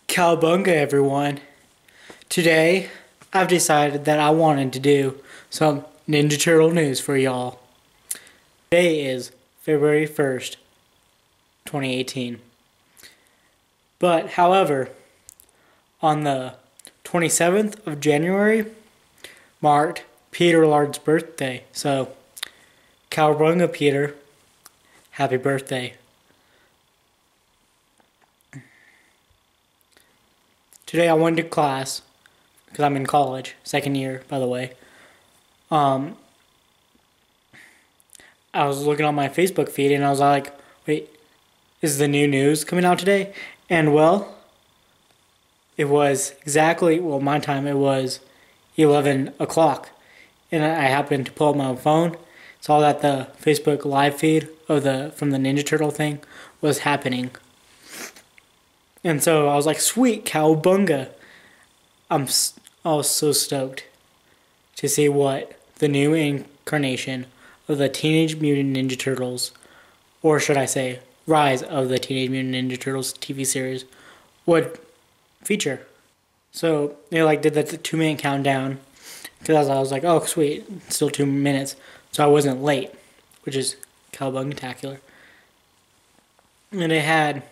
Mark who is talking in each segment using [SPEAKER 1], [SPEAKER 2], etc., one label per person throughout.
[SPEAKER 1] Cowabunga, everyone. Today, I've decided that I wanted to do some Ninja Turtle news for y'all. Today is February 1st, 2018. But, however, on the 27th of January marked Peter Lard's birthday. So, Cowabunga, Peter. Happy birthday. Today I went to class, because I'm in college, second year, by the way. I was looking on my Facebook feed and I was like, wait, is the new news coming out today? And well, it was exactly, well, my time, it was 11 o'clock. And I happened to pull up my phone, saw that the Facebook live feed of from the Ninja Turtle thing was happening. And so I was like, sweet, Cowabunga. I was so stoked to see what the new incarnation of the Teenage Mutant Ninja Turtles, or should I say, Rise of the Teenage Mutant Ninja Turtles TV series, would feature. So they did the 2-minute countdown, because I was like, oh sweet, it's still 2 minutes, so I wasn't late, which is Cowabunga-tacular. And it had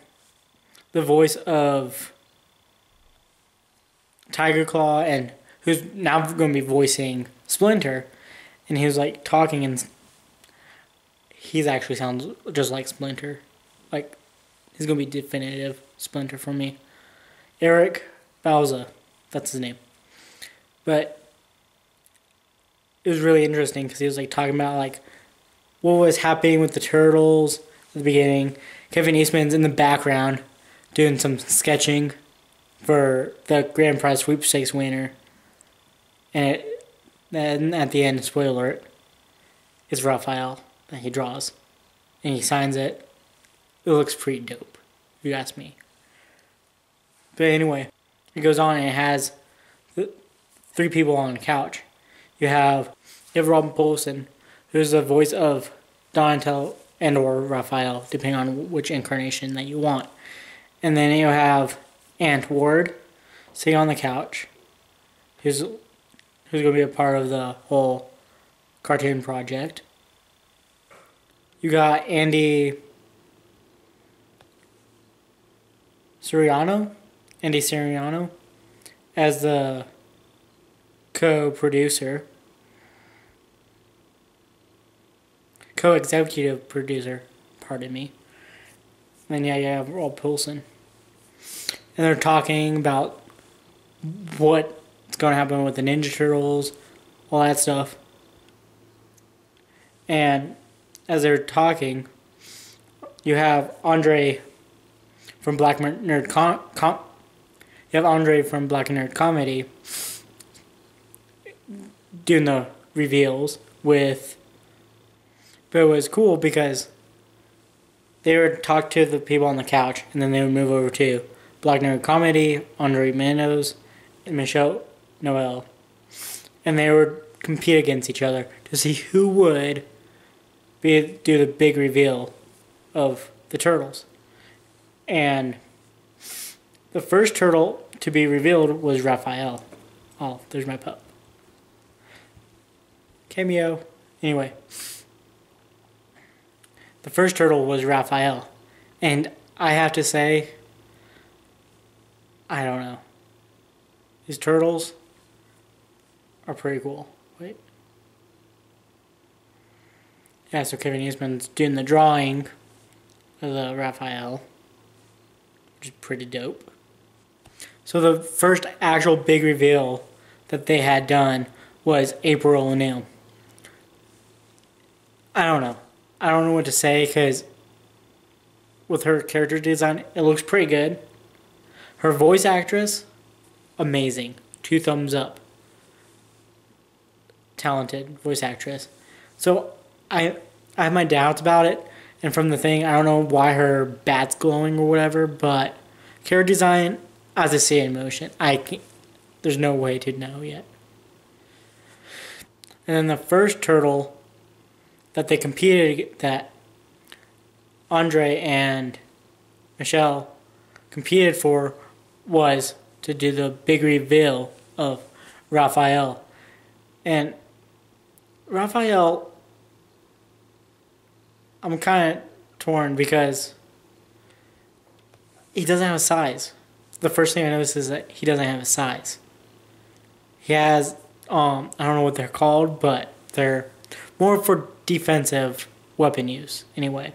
[SPEAKER 1] the voice of Tiger Claw, and who's now going to be voicing Splinter, and he was talking, and he actually sounds just like Splinter. He's going to be definitive Splinter for me. Eric Bauza, that's his name. But it was really interesting because he was talking about what was happening with the Turtles at the beginning. Kevin Eastman's in the background doing some sketching for the grand prize sweepstakes winner. And then at the end, spoiler alert, it's Rafael that he draws. And he signs it. It looks pretty dope, if you ask me. But anyway, it goes on and it has 3 people on the couch. You have Robin Paulson, who's the voice of Donatello and or Rafael, depending on which incarnation that you want. And then you have Aunt Ward sitting on the couch, who's going to be a part of the whole cartoon project. You got Andy Soriano as the co-executive producer, pardon me. And yeah, you have Rob Paulson. And they're talking about what's going to happen with the Ninja Turtles, all that stuff. And as they're talking, you have Andre from Black Nerd Comedy doing the reveals with. But it was cool because they would talk to the people on the couch, and then they would move over to Black Nerd Comedy, Andre Meadows, and Michelle Noel. And they would compete against each other to see who would do the big reveal of the Turtles. And the first turtle to be revealed was Rafael. Oh, there's my pup. Cameo. Anyway. The first turtle was Rafael. And I have to say, I don't know. These turtles are pretty cool. Wait. Yeah, so Kevin Eastman's doing the drawing of the Rafael, which is pretty dope. So the first actual big reveal that they had done was April ONeil. I don't know what to say because with her character design, it looks pretty good. Her voice actress, amazing. 2 thumbs up. Talented voice actress. So I have my doubts about it. And from the thing, I don't know why her bat's glowing or whatever, but character design, as I see it in motion, there's no way to know yet. And then the first turtle that they competed, that Andre and Michelle competed for, was to do the big reveal of Rafael. And Rafael, I'm kind of torn because he doesn't have a size. The first thing I noticed is that he doesn't have a size. He has, I don't know what they're called, but they're more for defensive weapon use, anyway.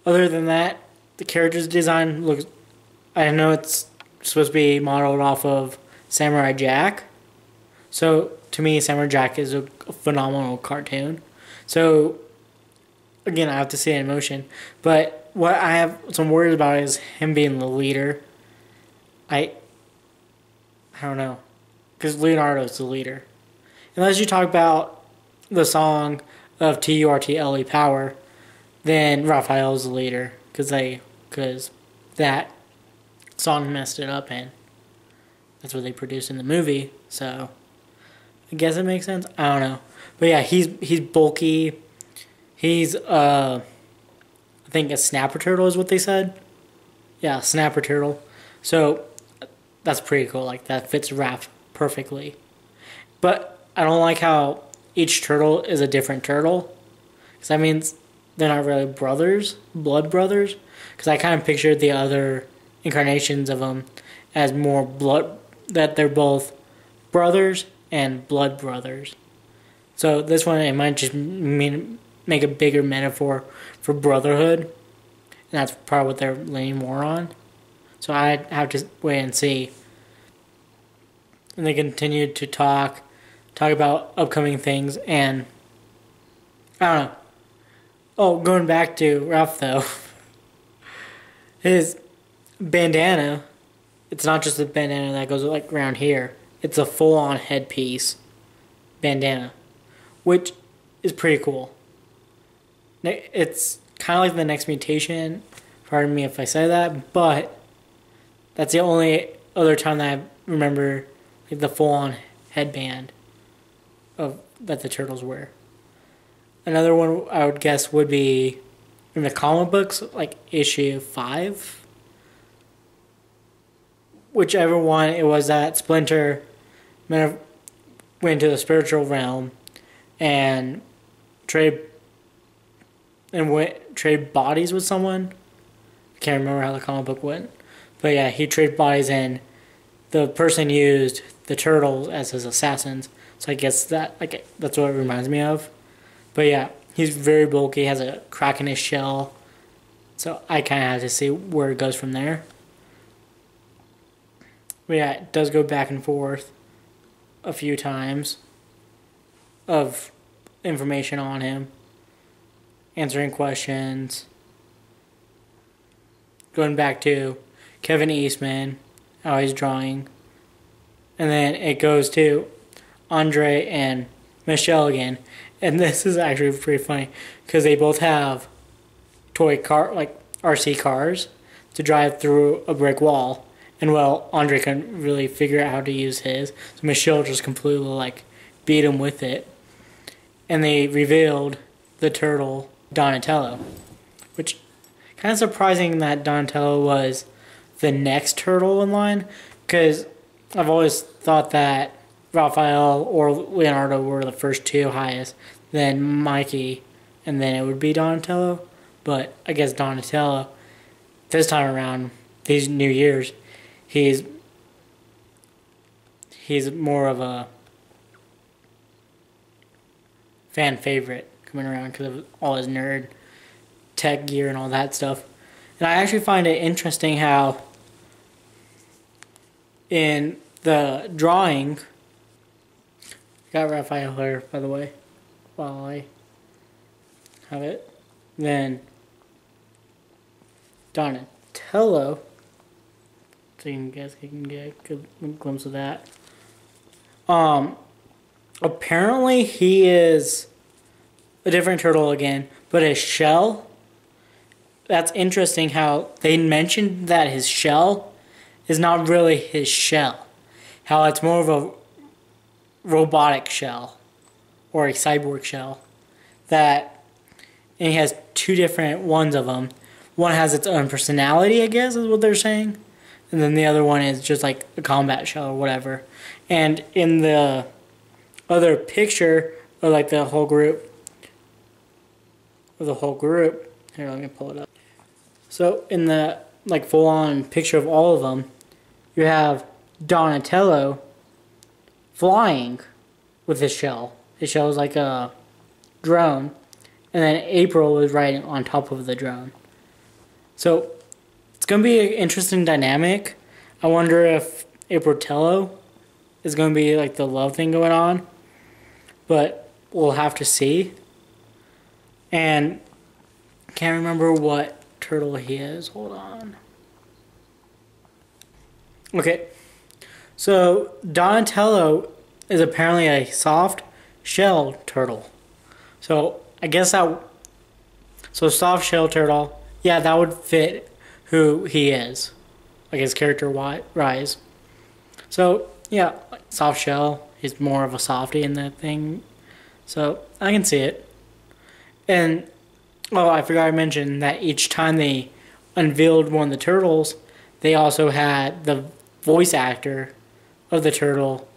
[SPEAKER 1] Other than that, the character's design looks, I know it's supposed to be modeled off of Samurai Jack. So, to me, Samurai Jack is a phenomenal cartoon. So, again, I have to see it in motion. But what I have some worries about is him being the leader. I don't know. Because Leonardo's the leader. Unless you talk about the song of TURTLE Power, then Raphael's the leader. Because that song messed it up, and that's what they produced in the movie. So I guess it makes sense. I don't know. But yeah, he's bulky. He's I think a snapper turtle is what they said. Yeah, snapper turtle. So that's pretty cool. Like, that fits Raph perfectly. But I don't like how each turtle is a different turtle. Because that means they're not really brothers, blood brothers. Because I kind of pictured the other incarnations of them as more blood, that they're both brothers and blood brothers. So this one, it might just make a bigger metaphor for brotherhood. And that's probably what they're leaning more on. So I have to wait and see. And they continued to talk about upcoming things, and I don't know. Oh, going back to Ralph though. His bandana, it's not just a bandana that goes like around here. It's a full-on headpiece bandana, which is pretty cool. It's kind of like the Next Mutation, pardon me if I say that, but that's the only other time that I remember like the full-on headband that the turtles wear. Another one I would guess would be in the comic books, like issue 5. Whichever one it was, that Splinter went into the spiritual realm and trade bodies with someone. I can't remember how the comic book went. But yeah, he traded bodies, and the person used the turtles as his assassins. So I guess that's what it reminds me of. But yeah, he's very bulky, has a crack in his shell. So I kind of have to see where it goes from there. But yeah, it does go back and forth a few times of information on him, answering questions, going back to Kevin Eastman, how he's drawing, and then it goes to Andre and Michelle again. And this is actually pretty funny because they both have toy car, like RC cars, to drive through a brick wall. And well, Andre couldn't really figure out how to use his, so Michelle just completely like beat him with it. And they revealed the turtle Donatello, which kind of surprising that Donatello was the next turtle in line, because I've always thought that Rafael or Leonardo were the first two highest, then Mikey, and then it would be Donatello. But I guess Donatello, this time around, these New Year's, he's more of a fan favorite coming around because of all his nerd tech gear and all that stuff. And I actually find it interesting how in the drawing, got Rafael here, by the way, while I have it. Then Donatello, so you guys can get a good glimpse of that. Apparently he is a different turtle again, but his shell, that's interesting how they mentioned that his shell is not really his shell. How it's more of a robotic shell or a cyborg shell. And he has two different ones of them. one has its own personality, I guess, is what they're saying. And then the other one is just like a combat shell or whatever. And in the other picture of like the whole group, here, let me pull it up. So in the like full-on picture of all of them, you have Donatello flying with his shell. His shell is like a drone, and then April is riding on top of the drone. So it's gonna be an interesting dynamic. I wonder if April is gonna be like the love thing going on, but we'll have to see. And I can't remember what turtle he is. Hold on. Okay, so Donatello is apparently a soft shell turtle. So I guess that, so soft shell turtle, yeah, that would fit who he is, like his character rise. So yeah, soft shell, he's more of a softie in that thing. So I can see it. And oh, I forgot to mention that each time they unveiled one of the turtles, they also had the voice actor of the turtle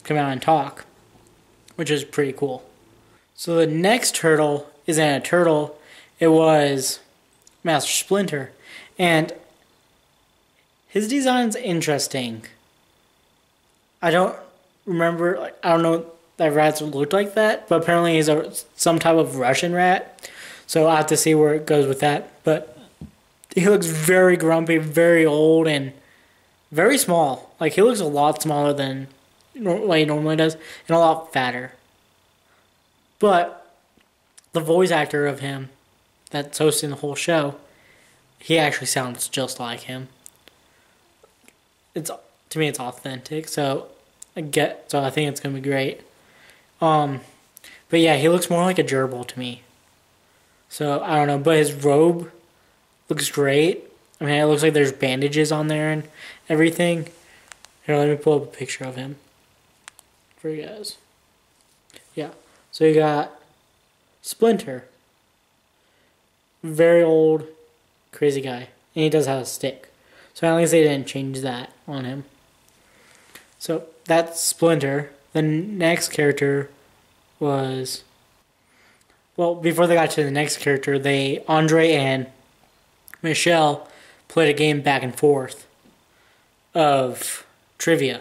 [SPEAKER 1] come out and talk, which is pretty cool. So the next turtle isn't a turtle, it was Master Splinter. And his design's interesting. I don't remember, I don't know that rats looked like that, but apparently he's some type of Russian rat. So I'll have to see where it goes with that. But he looks very grumpy, very old, and very small. Like, he looks a lot smaller than what he normally does, and a lot fatter. But the voice actor of him that's hosting the whole show, he actually sounds just like him. To me, it's authentic, so I think it's gonna be great. But yeah, he looks more like a gerbil to me. So I don't know, but his robe looks great. I mean, it looks like there's bandages on there and everything. Here, let me pull up a picture of him for you guys. Yeah, so you got Splinter, very old, crazy guy, and he does have a stick. So at least they didn't change that on him. So that's Splinter. The next character was, well, before they got to the next character, Andre and Michelle played a game back and forth of trivia.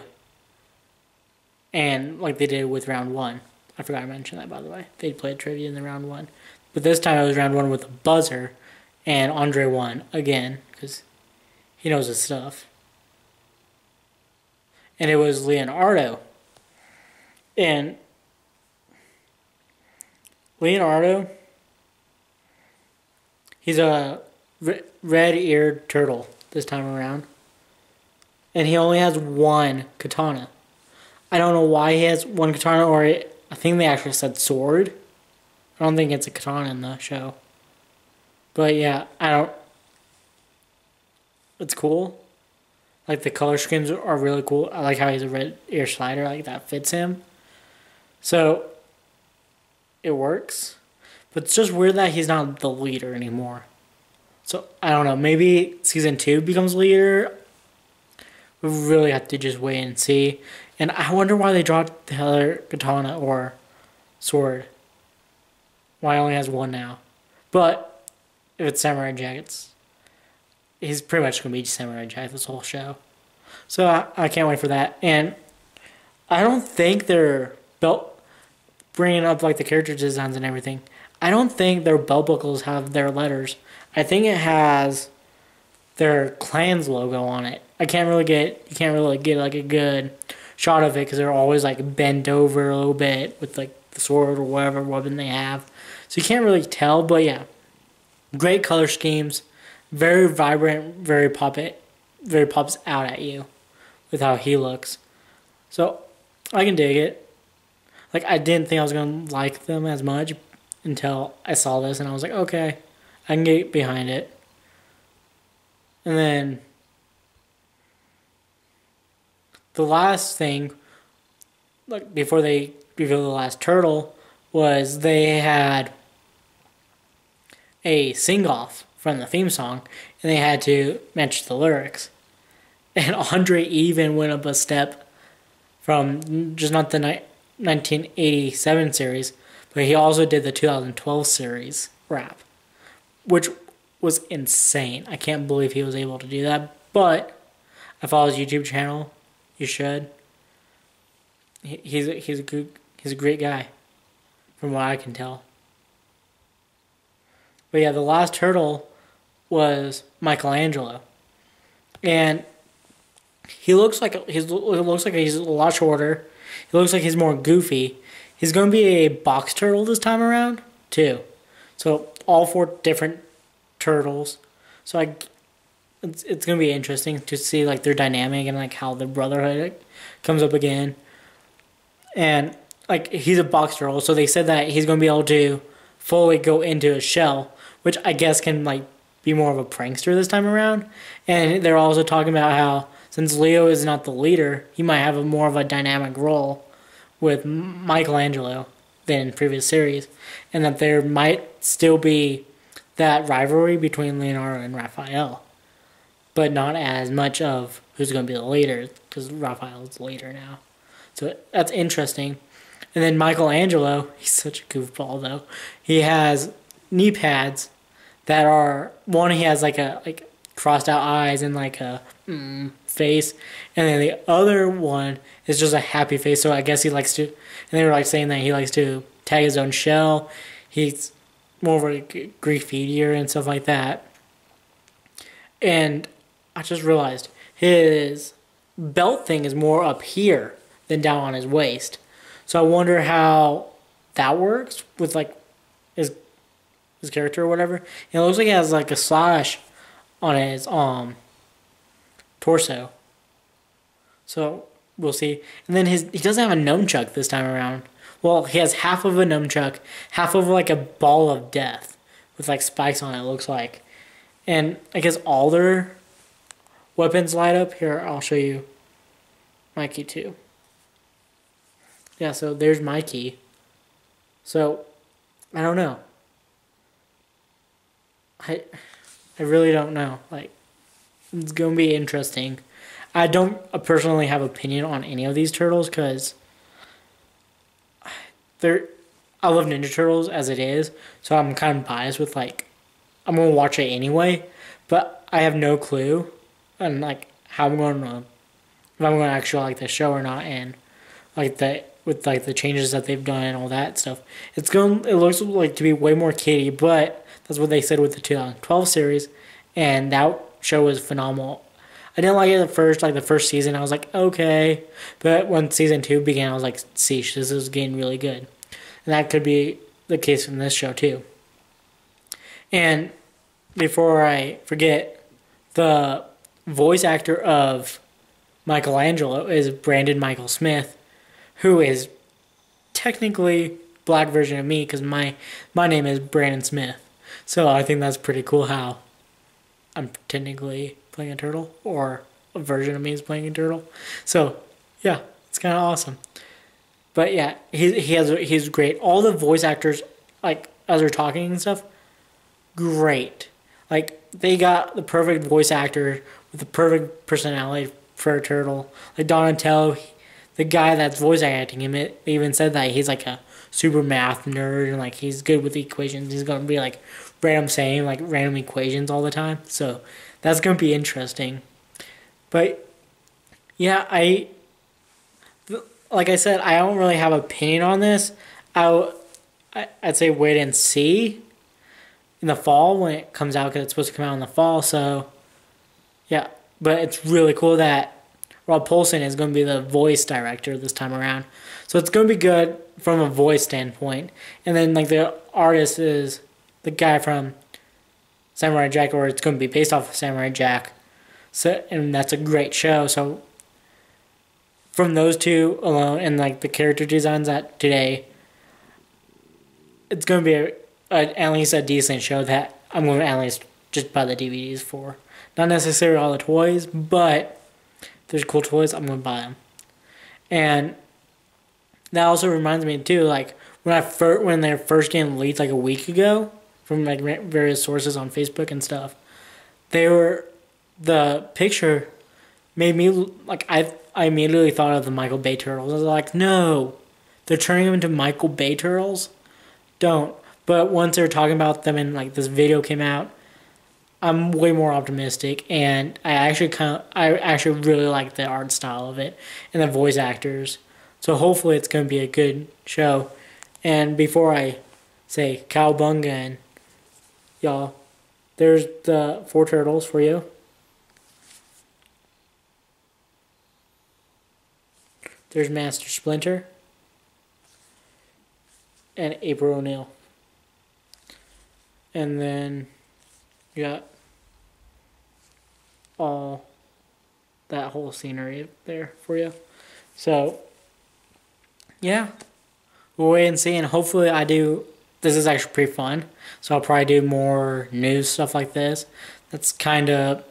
[SPEAKER 1] And like they did with round one. I forgot to mention that, by the way. They played trivia in the round one. But this time it was round one with a buzzer, and Andre won again, because he knows his stuff. And it was Leonardo. And Leonardo, he's a red-eared turtle this time around. And he only has one katana. I don't know why he has one katana, or I think they actually said sword. I don't think it's a katana in the show. But yeah, it's cool. Like, the color schemes are really cool. I like how he's a red ear slider. Like, that fits him. So it works. But it's just weird that he's not the leader anymore. So I don't know. Maybe season 2 becomes leader. We really have to just wait and see. And I wonder why they dropped the other katana or sword. Why he only has one now. But if it's Samurai Jack, he's pretty much going to be Samurai Jack this whole show. So I can't wait for that. And I don't think they're bringing up like the character designs and everything. I don't think their belt buckles have their letters. I think it has their clan's logo on it. You can't really get like a good shot of it because they're always like bent over a little bit with like the sword or whatever weapon they have. So you can't really tell, but yeah. Great color schemes, very vibrant, very pops out at you with how he looks. So I can dig it. Like, I didn't think I was gonna like them as much until I saw this and I was like, okay, I can get behind it. And then the last thing, like before they revealed the last turtle, was they had a sing-off from the theme song, and they had to match the lyrics. And Andre even went up a step from just not the 1987 series, but he also did the 2012 series rap, which was insane. I can't believe he was able to do that, but I follow his YouTube channel. You should. He's a great guy, from what I can tell. But yeah, the last turtle was Michelangelo, and he looks like he's a lot shorter. He looks like he's more goofy. He's going to be a box turtle this time around too. So all 4 different turtles. So it's going to be interesting to see like their dynamic and like how the brotherhood comes up again. And like he's a box turtle, so they said that he's going to be able to fully go into a shell, which I guess can like be more of a prankster this time around. And they're also talking about how since Leo is not the leader, he might have more of a dynamic role with Michelangelo than in previous series, and that there might still be that rivalry between Leonardo and Rafael, but not as much of who's going to be the leader, because Rafael's the leader now. So that's interesting. And then Michelangelo, he's such a goofball though. He has knee pads that are, one, he has like crossed out eyes and like a face, and then the other one is just a happy face. So I guess he likes to, and they were like saying that he likes to tag his own shell. He's more of a graffitier and stuff like that. And I just realized his belt thing is more up here than down on his waist. So I wonder how that works with like his character or whatever. And it looks like he has like a slash on his torso. So we'll see. And then he doesn't have a nunchuck this time around. Well, he has half of a nunchuck, half of like a ball of death with like spikes on it, looks like. And I guess all their weapons light up. Here, I'll show you my key too. Yeah, so there's my key. So, I don't know. I really don't know. Like, it's going to be interesting. I don't personally have opinion on any of these turtles because I love Ninja Turtles as it is, so I'm kind of biased with like, I'm going to watch it anyway, but I have no clue on like how I'm going to, if I'm going to actually like the show or not, and like with like the changes that they've done and all that stuff. It looks like to be way more kiddie, but that's what they said with the 2012 series, and that show was phenomenal. I didn't like it at first, like the first season. I was like, okay. But when season 2 began, I was like, sheesh, this is getting really good. And that could be the case in this show too. And before I forget, the voice actor of Michelangelo is Brandon Michael Smith, who is technically black version of me because my name is Brandon Smith. So I think that's pretty cool how I'm technically playing a turtle, or a version of me is playing a turtle. So yeah, it's kind of awesome. But yeah, he's great. All the voice actors, like as they're talking and stuff, great. Like they got the perfect voice actor with the perfect personality for a turtle. Like Donatello, the guy that's voice acting him, they even said that he's like a super math nerd and like he's good with equations. He's gonna be like saying like random equations all the time. So that's gonna be interesting. But yeah, like I said, I don't really have an opinion on this. I'd say wait and see in the fall when it comes out, because it's supposed to come out in the fall. So yeah, but it's really cool that Rob Paulsen is going to be the voice director this time around. So it's going to be good from a voice standpoint. And then like the artist is the guy from Samurai Jack, or it's going to be based off of Samurai Jack. So, and that's a great show. So from those two alone and like the character designs that today, it's going to be at least a decent show that I'm going to at least just buy the DVDs for. Not necessarily all the toys, but if there's cool toys, I'm going to buy them. And that also reminds me too, like when they're first getting leaked like a week ago from like various sources on Facebook and stuff. The picture made me like I immediately thought of the Michael Bay Turtles. I was like, no, they're turning them into Michael Bay Turtles. Don't. But once they were talking about them and like this video came out, I'm way more optimistic, and I actually really like the art style of it and the voice actors. So hopefully it's going to be a good show. And before I say cowbunga and y'all, there's the 4 turtles for you. There's Master Splinter and April O'Neil. And then you got all that whole scenery there for you. So, yeah. We'll wait and see. And hopefully this is actually pretty fun. So I'll probably do more news stuff like this. That's kind of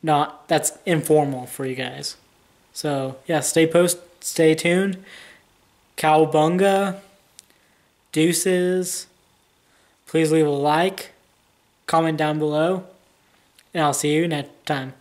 [SPEAKER 1] that's informal for you guys. So, yeah, stay tuned. Cowabunga. Deuces. Please leave a like. Comment down below. And I'll see you next time.